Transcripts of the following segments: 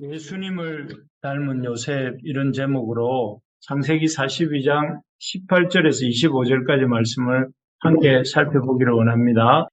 예수님을 닮은 요셉 이런 제목으로 창세기 42장 18절에서 25절까지 말씀을 함께 살펴보기를 원합니다.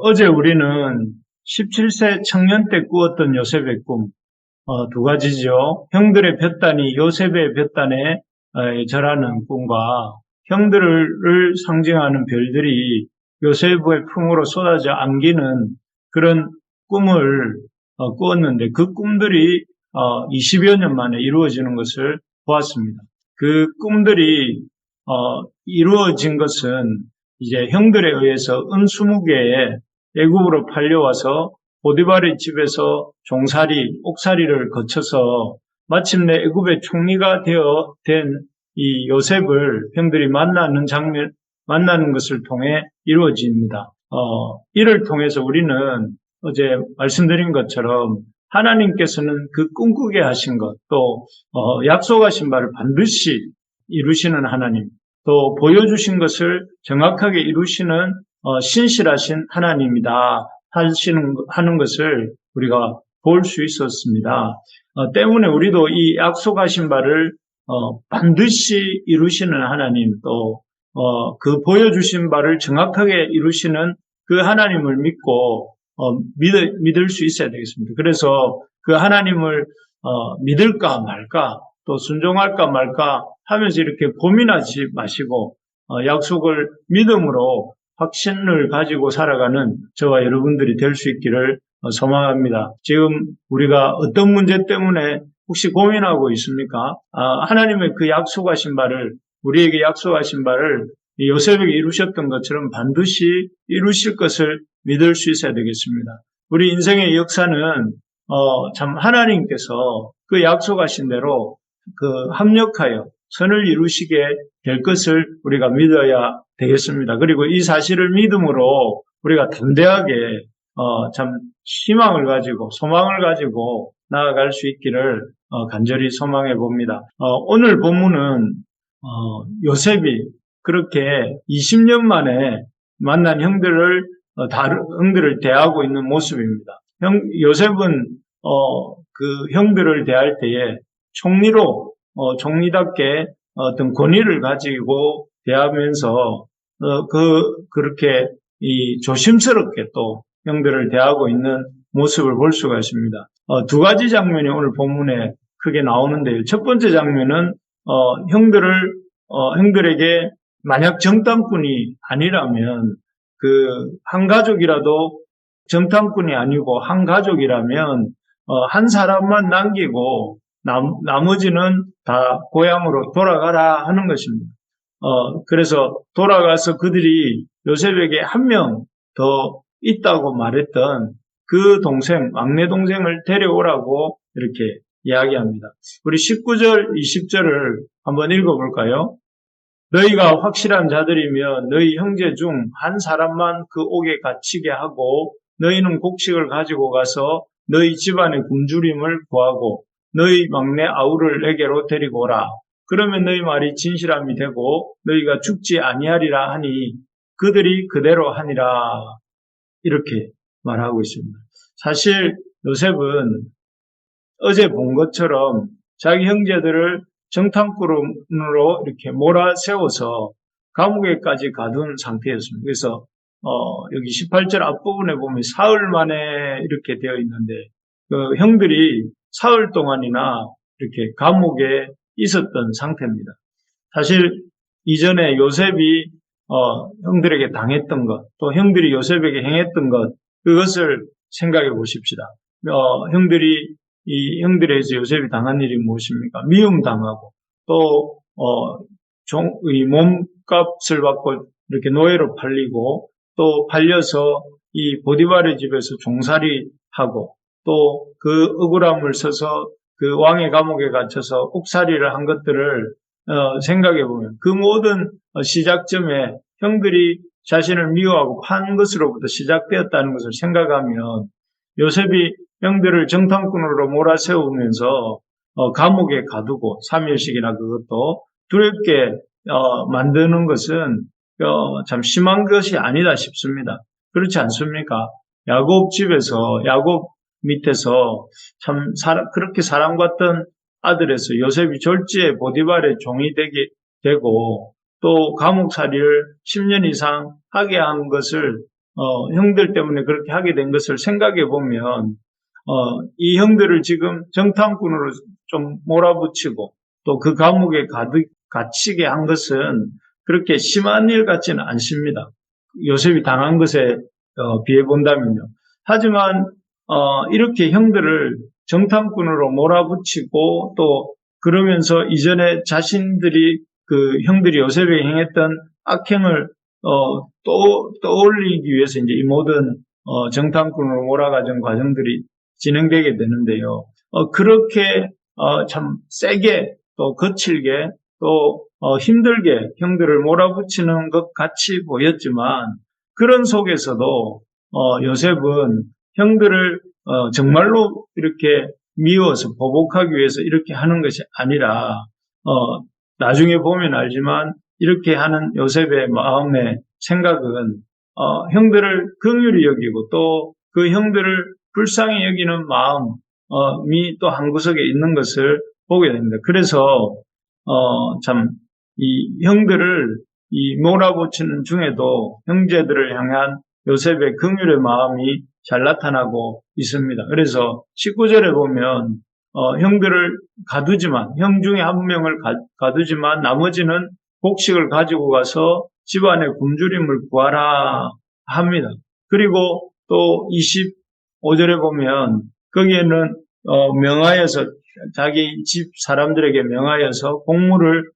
어제 우리는 17세 청년 때 꾸었던 요셉의 꿈, 두 가지죠. 형들의 볕단이 요셉의 볕단에 절하는 꿈과 형들을 상징하는 별들이 요셉의 품으로 쏟아져 안기는 그런 꿈을 꾸었는데 그 꿈들이 20여 년 만에 이루어지는 것을 보았습니다. 그 꿈들이 이루어진 것은 이제 형들에 의해서 은 20개에 애굽으로 팔려와서 보디발의 집에서 종살이, 옥살이를 거쳐서 마침내 애굽의 총리가 된 이 요셉을 형들이 만나는 것을 통해 이루어집니다. 이를 통해서 우리는 어제 말씀드린 것처럼 하나님께서는 그 꿈꾸게 하신 것, 또 약속하신 바를 반드시 이루시는 하나님, 또 보여주신 것을 정확하게 이루시는 신실하신 하나님이다 하는 것을 우리가 볼 수 있었습니다. 때문에 우리도 이 약속하신 바를 반드시 이루시는 하나님, 또 그 보여주신 바를 정확하게 이루시는 그 하나님을 믿고 믿을 수 있어야 되겠습니다. 그래서 그 하나님을 믿을까 말까, 또 순종할까 말까 하면서 이렇게 고민하지 마시고 약속을 믿음으로 확신을 가지고 살아가는 저와 여러분들이 될 수 있기를 소망합니다. 지금 우리가 어떤 문제 때문에 혹시 고민하고 있습니까? 하나님의 그 약속하신 바를, 우리에게 약속하신 바를 요셉에게 이루셨던 것처럼 반드시 이루실 것을 믿을 수 있어야 되겠습니다. 우리 인생의 역사는 참 하나님께서 그 약속하신 대로 그 합력하여 선을 이루시게 될 것을 우리가 믿어야 되겠습니다. 그리고 이 사실을 믿음으로 우리가 담대하게 참 희망을 가지고 소망을 가지고 나아갈 수 있기를 간절히 소망해 봅니다. 오늘 본문은 요셉이 그렇게 20년 만에 만난 형들을 대하고 있는 모습입니다. 요셉은 그 형들을 대할 때에 총리로 총리답게 어떤 권위를 가지고 대하면서 그렇게 조심스럽게 또 형들을 대하고 있는 모습을 볼 수가 있습니다. 두 가지 장면이 오늘 본문에 크게 나오는데요. 첫 번째 장면은 형들에게 만약 정탐꾼이 아니라면 한 가족이라도 정탐꾼이 아니고 한 가족이라면 한 사람만 남기고 나머지는 다 고향으로 돌아가라 하는 것입니다. 그래서 돌아가서 그들이 요셉에게 한 명 더 있다고 말했던 그 막내 동생을 데려오라고 이렇게 이야기합니다. 우리 19절, 20절을 한번 읽어볼까요? 너희가 확실한 자들이면 너희 형제 중 한 사람만 그 옥에 갇히게 하고 너희는 곡식을 가지고 가서 너희 집안의 굶주림을 구하고 너희 막내 아우를 내게로 데리고 오라. 그러면 너희 말이 진실함이 되고 너희가 죽지 아니하리라 하니 그들이 그대로 하니라. 이렇게 말하고 있습니다. 사실 요셉은 어제 본 것처럼 자기 형제들을 정탐꾼으로 이렇게 몰아세워서 감옥에까지 가둔 상태였습니다. 그래서 여기 18절 앞부분에 보면 사흘 만에 이렇게 되어 있는데 그 형들이 사흘 동안이나 이렇게 감옥에 있었던 상태입니다. 사실 이전에 요셉이 형들에게 당했던 것, 또 형들이 요셉에게 행했던 것, 그것을 생각해 보십시다. 이 형들에서 요셉이 당한 일이 무엇입니까? 미움당하고, 또, 이 몸값을 받고 이렇게 노예로 팔리고, 또 팔려서 이 보디발의 집에서 종살이 하고, 또 그 억울함을 써서 그 왕의 감옥에 갇혀서 옥살이를 한 것들을 생각해 보면 그 모든 시작점에 형들이 자신을 미워하고 판 것으로부터 시작되었다는 것을 생각하면 요셉이 형들을 정탐꾼으로 몰아세우면서 감옥에 가두고 3일씩이나 그것도 두렵게 만드는 것은 참 심한 것이 아니다 싶습니다. 그렇지 않습니까? 야곱 집에서 야곱 밑에서 참 그렇게 사랑받던 아들에서 요셉이 졸지에 보디발의 종이 되고 또 감옥살이를 10년 이상 하게 한 것을 형들 때문에 그렇게 하게 된 것을 생각해 보면 이 형들을 지금 정탐꾼으로 좀 몰아붙이고 또 그 감옥에 갇히게 한 것은 그렇게 심한 일 같지는 않습니다. 요셉이 당한 것에 비해 본다면요. 하지만 이렇게 형들을 정탐꾼으로 몰아붙이고 또 그러면서 이전에 자신들이 그 형들이 요셉에게 행했던 악행을 또 떠올리기 위해서 이제 이 모든 정탐꾼으로 몰아가는 과정들이 진행되게 되는데요. 그렇게 참 세게 또 거칠게 또 힘들게 형들을 몰아붙이는 것 같이 보였지만 그런 속에서도 요셉은 형들을 정말로 이렇게 미워서 보복하기 위해서 이렇게 하는 것이 아니라 나중에 보면 알지만 이렇게 하는 요셉의 마음의 생각은 형들을 긍휼히 여기고 또 그 형들을 불쌍히 여기는 마음이 또 한 구석에 있는 것을 보게 됩니다. 그래서 참 이 형들을 이 몰아붙이는 중에도 형제들을 향한 요셉의 긍휼의 마음이 잘 나타나고 있습니다. 그래서 19절에 보면 형들을 가두지만 형 중에 한 명을 가두지만 나머지는 곡식을 가지고 가서 집안에 굶주림을 구하라 합니다. 그리고 또 25절에 보면 거기에는 명하여서 자기 집 사람들에게 명하여서 곡물을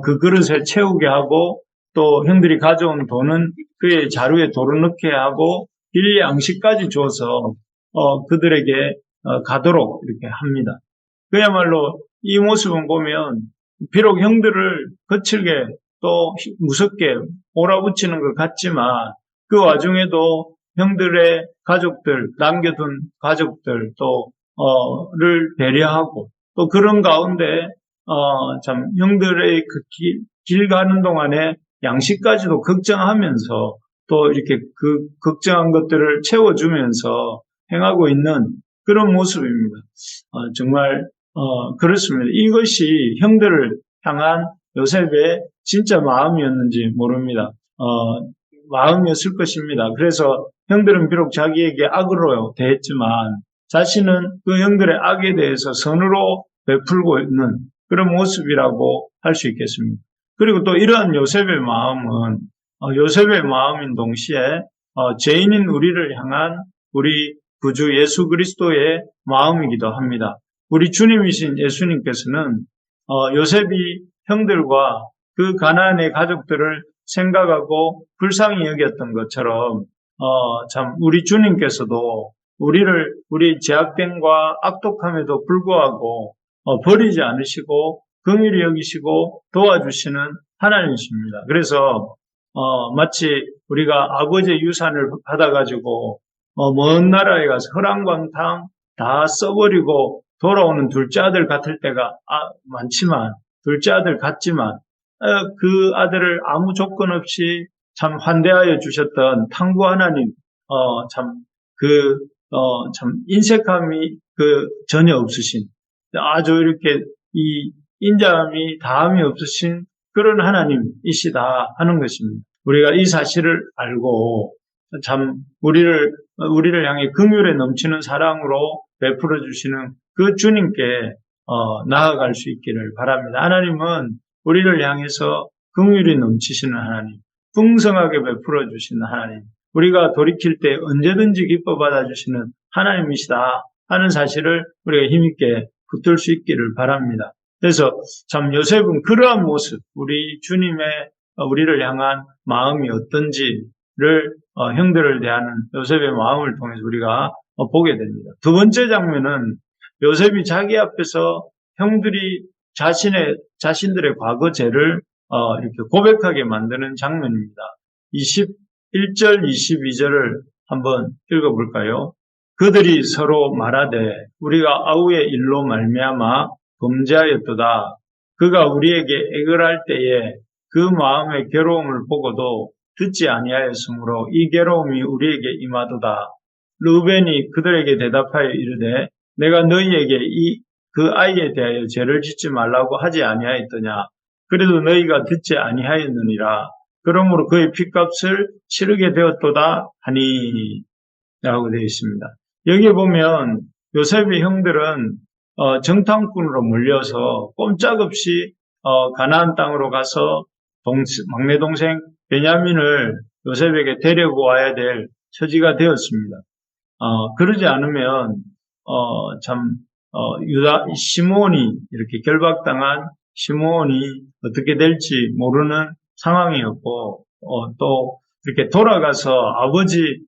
그 그릇에 채우게 하고 또 형들이 가져온 돈은 그의 자루에 도로 넣게 하고 일 양식까지 줘서 그들에게 가도록 이렇게 합니다. 그야말로 이 모습은 보면 비록 형들을 거칠게 또 무섭게 몰아붙이는 것 같지만 그 와중에도 형들의 가족들, 남겨둔 가족들 를 배려하고 또 그런 가운데 참 형들의 그 길 가는 동안에 양식까지도 걱정하면서 또 이렇게 그 걱정한 것들을 채워주면서 행하고 있는 그런 모습입니다. 정말 그렇습니다. 이것이 형들을 향한 요셉의 진짜 마음이었는지 모릅니다. 마음이었을 것입니다. 그래서 형들은 비록 자기에게 악으로 대했지만 자신은 그 형들의 악에 대해서 선으로 베풀고 있는 그런 모습이라고 할 수 있겠습니다. 그리고 또 이러한 요셉의 마음은 요셉의 마음인 동시에 죄인인 우리를 향한 우리 구주 예수 그리스도의 마음이기도 합니다. 우리 주님이신 예수님께서는 요셉이 형들과 그 가나안의 가족들을 생각하고 불쌍히 여겼던 것처럼 참 우리 주님께서도 우리 죄악됨과 악독함에도 불구하고 버리지 않으시고 긍휼히 여기시고 도와주시는 하나님이십니다. 그래서 마치 우리가 아버지의 유산을 받아가지고 먼 나라에 가서 허랑방탕 다 써버리고 돌아오는 둘째 아들 같을 때가 많지만 둘째 아들 같지만 그 아들을 아무 조건 없이 참 환대하여 주셨던 탕구 하나님 참 인색함이 전혀 없으신 아주 이렇게 이 인자함이 다함이 없으신 그런 하나님이시다 하는 것입니다. 우리가 이 사실을 알고 참 우리를 향해 긍휼에 넘치는 사랑으로 베풀어 주시는 그 주님께 나아갈 수 있기를 바랍니다. 하나님은 우리를 향해서 긍휼이 넘치시는 하나님, 풍성하게 베풀어 주시는 하나님, 우리가 돌이킬 때 언제든지 기뻐 받아주시는 하나님이시다 하는 사실을 우리가 힘있게 붙들 수 있기를 바랍니다. 그래서 참 요셉은 그러한 모습, 우리 주님의 우리를 향한 마음이 어떤지를 형들을 대하는 요셉의 마음을 통해서 우리가 보게 됩니다. 두 번째 장면은 요셉이 자기 앞에서 형들이 자신들의 과거 죄를 이렇게 고백하게 만드는 장면입니다. 21절, 22절을 한번 읽어볼까요? 그들이 서로 말하되 우리가 아우의 일로 말미암아 범죄하였도다. 그가 우리에게 애걸할 때에 그 마음의 괴로움을 보고도 듣지 아니하였으므로 이 괴로움이 우리에게 임하도다. 르우벤이 그들에게 대답하여 이르되 내가 너희에게 그 아이에 대하여 죄를 짓지 말라고 하지 아니하였더냐. 그래도 너희가 듣지 아니하였느니라. 그러므로 그의 핏값을 치르게 되었도다 하니 라고 되어 있습니다. 여기 보면 요셉의 형들은 정탐꾼으로 몰려서 꼼짝없이 가나안 땅으로 가서 막내 동생 베냐민을 요셉에게 데리고 와야 될 처지가 되었습니다. 그러지 않으면 시므온이 이렇게 결박당한 시므온이 어떻게 될지 모르는 상황이었고 또 이렇게 돌아가서 아버지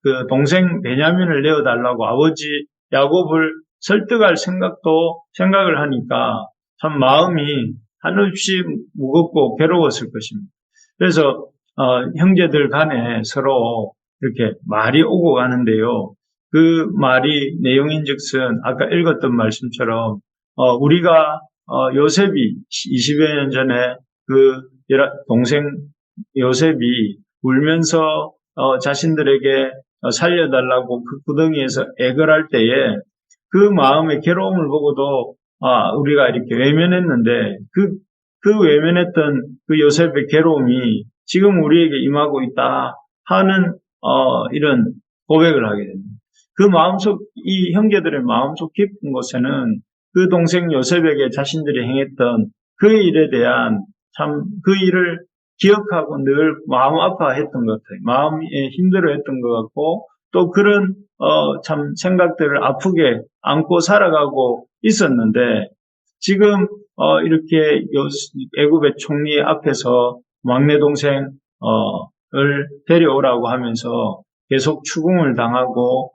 그 동생 베냐민을 내어달라고 아버지 야곱을 설득할 생각을 하니까 참 마음이 한없이 무겁고 괴로웠을 것입니다. 그래서 형제들 간에 서로 이렇게 말이 오고 가는데요. 그 말이 내용인즉슨 아까 읽었던 말씀처럼 우리가 요셉이 20여 년 전에 그 동생 요셉이 울면서 자신들에게 살려달라고 그 구덩이에서 애걸할 때에 그 마음의 괴로움을 보고도 우리가 이렇게 외면했는데 그 외면했던 그 요셉의 괴로움이 지금 우리에게 임하고 있다 하는 이런 고백을 하게 됩니다. 이 형제들의 마음속 깊은 곳에는 그 동생 요셉에게 자신들이 행했던 그 일에 대한 그 일을 기억하고 늘 마음 아파했던 것 같아요. 마음에 힘들어했던 것 같고 또 그런 참 생각들을 아프게 안고 살아가고 있었는데 지금 이렇게 애굽의 총리 앞에서 막내 동생을 데려오라고 하면서 계속 추궁을 당하고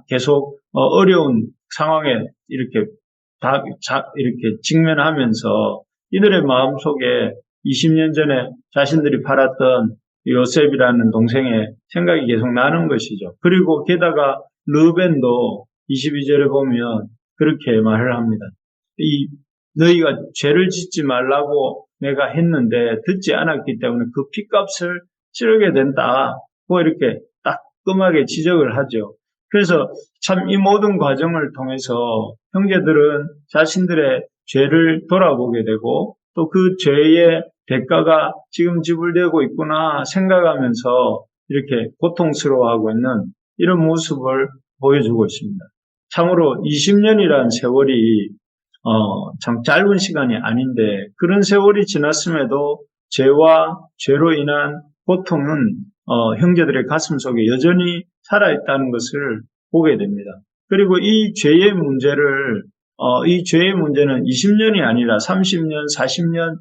계속 어려운 상황에 이렇게 직면하면서 이들의 마음속에 20년 전에 자신들이 팔았던 요셉이라는 동생의 생각이 계속 나는 것이죠. 그리고 게다가 르벤도 22절에 보면 그렇게 말을 합니다. 너희가 죄를 짓지 말라고 내가 했는데 듣지 않았기 때문에 그 핏값을 치르게 된다고 이렇게 따끔하게 지적을 하죠. 그래서 참 이 모든 과정을 통해서 형제들은 자신들의 죄를 돌아보게 되고 또 그 죄의 대가가 지금 지불되고 있구나 생각하면서 이렇게 고통스러워하고 있는 이런 모습을 보여주고 있습니다. 참으로 20년이라는 세월이 참 짧은 시간이 아닌데 그런 세월이 지났음에도 죄와 죄로 인한 고통은 형제들의 가슴 속에 여전히 살아있다는 것을 보게 됩니다. 그리고 이 죄의 문제는 20년이 아니라 30년, 40년,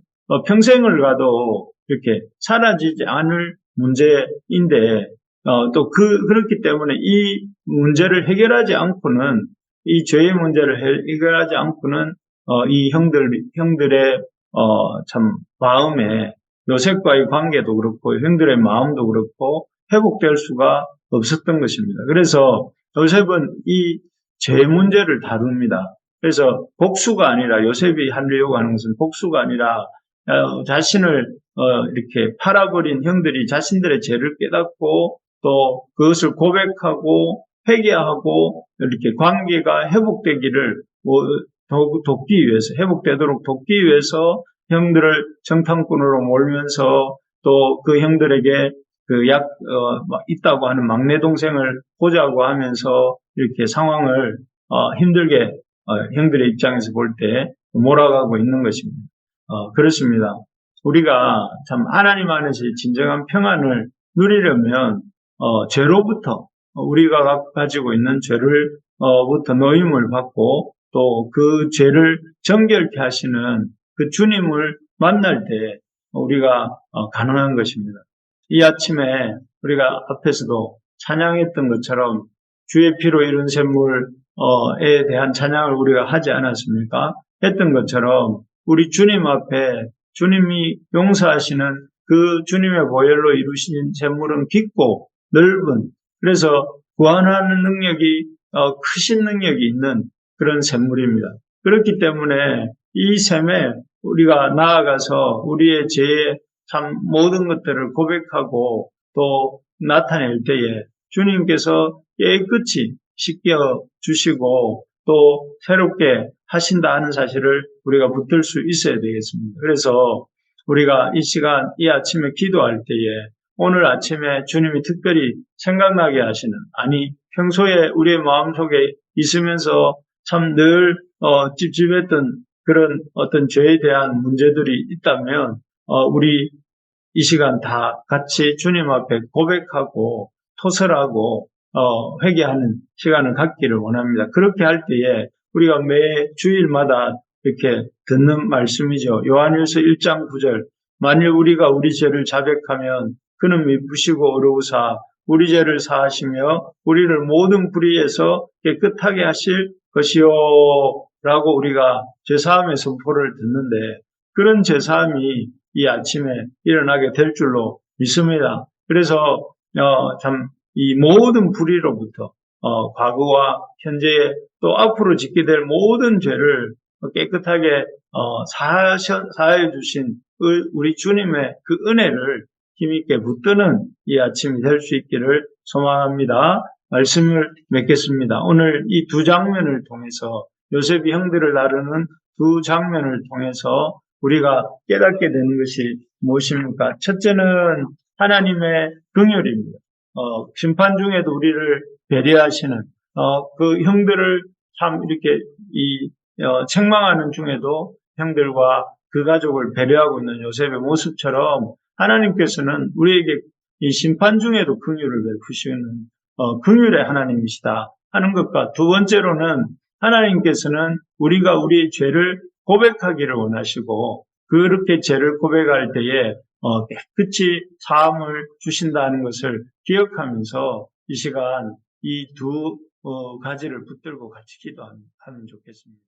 평생을 가도 이렇게 사라지지 않을 문제인데, 그렇기 때문에 이 문제를 해결하지 않고는, 이 죄의 문제를 해결하지 않고는, 이 형들의, 참, 마음에, 요셉과의 관계도 그렇고, 형들의 마음도 그렇고, 회복될 수가 없었던 것입니다. 그래서 요셉은 이 죄 문제를 다룹니다. 그래서 복수가 아니라 요셉이 하려고 하는 것은 복수가 아니라 자신을 이렇게 팔아버린 형들이 자신들의 죄를 깨닫고 또 그것을 고백하고 회개하고 이렇게 관계가 회복되기를 회복되도록 돕기 위해서 형들을 정탐꾼으로 몰면서 또 그 형들에게 있다고 하는 막내 동생을 보자고 하면서 이렇게 상황을 힘들게 형들의 입장에서 볼 때 몰아가고 있는 것입니다. 그렇습니다. 우리가 참 하나님 안에서 진정한 평안을 누리려면 죄로부터 우리가 가지고 있는 죄를부터 노임을 받고 또 그 죄를 정결케 하시는 그 주님을 만날 때 우리가 가능한 것입니다. 이 아침에 우리가 앞에서도 찬양했던 것처럼 주의 피로 이룬 샘물에 대한 찬양을 우리가 하지 않았습니까? 했던 것처럼 우리 주님 앞에 주님이 용서하시는 그 주님의 보혈로 이루신 샘물은 깊고 넓은, 그래서 구원하는 능력이 크신 능력이 있는 그런 샘물입니다. 그렇기 때문에 이 샘에 우리가 나아가서 우리의 죄의 참 모든 것들을 고백하고 또 나타낼 때에 주님께서 깨끗이 씻겨 주시고 또 새롭게 하신다 하는 사실을 우리가 붙들 수 있어야 되겠습니다. 그래서 우리가 이 시간, 이 아침에 기도할 때에 오늘 아침에 주님이 특별히 생각나게 하시는, 아니 평소에 우리의 마음속에 있으면서 참 늘 찝찝했던 그런 어떤 죄에 대한 문제들이 있다면 우리 이 시간 다 같이 주님 앞에 고백하고 토설하고 회개하는 시간을 갖기를 원합니다. 그렇게 할 때에 우리가 매 주일마다 이렇게 듣는 말씀이죠. 요한일서 1장 9절. 만일 우리가 우리 죄를 자백하면 그는 미쁘시고 의로우사 우리 죄를 사하시며 우리를 모든 불의에서 깨끗하게 하실 것이요 라고 우리가 죄사함의 선포를 듣는데 그런 죄사함이 이 아침에 일어나게 될 줄로 믿습니다. 그래서 참 이 모든 불의로부터 과거와 현재에 또 앞으로 짓게 될 모든 죄를 깨끗하게 사하여 주신 우리 주님의 그 은혜를 힘있게 붙드는 이 아침이 될 수 있기를 소망합니다. 말씀을 맺겠습니다. 오늘 이 두 장면을 통해서 요셉이 형들을 나르는 두 장면을 통해서 우리가 깨닫게 되는 것이 무엇입니까? 첫째는 하나님의 긍휼입니다. 심판 중에도 우리를 배려하시는 그 형들을 참 이렇게 책망하는 중에도 형들과 그 가족을 배려하고 있는 요셉의 모습처럼 하나님께서는 우리에게 이 심판 중에도 긍휼을 베푸시는 긍휼의 하나님이시다 하는 것과 두 번째로는 하나님께서는 우리가 우리의 죄를 고백하기를 원하시고 그렇게 죄를 고백할 때에 깨끗이 사함을 주신다는 것을 기억하면서 이 시간 이 두 가지를 붙들고 같이 기도하면 좋겠습니다.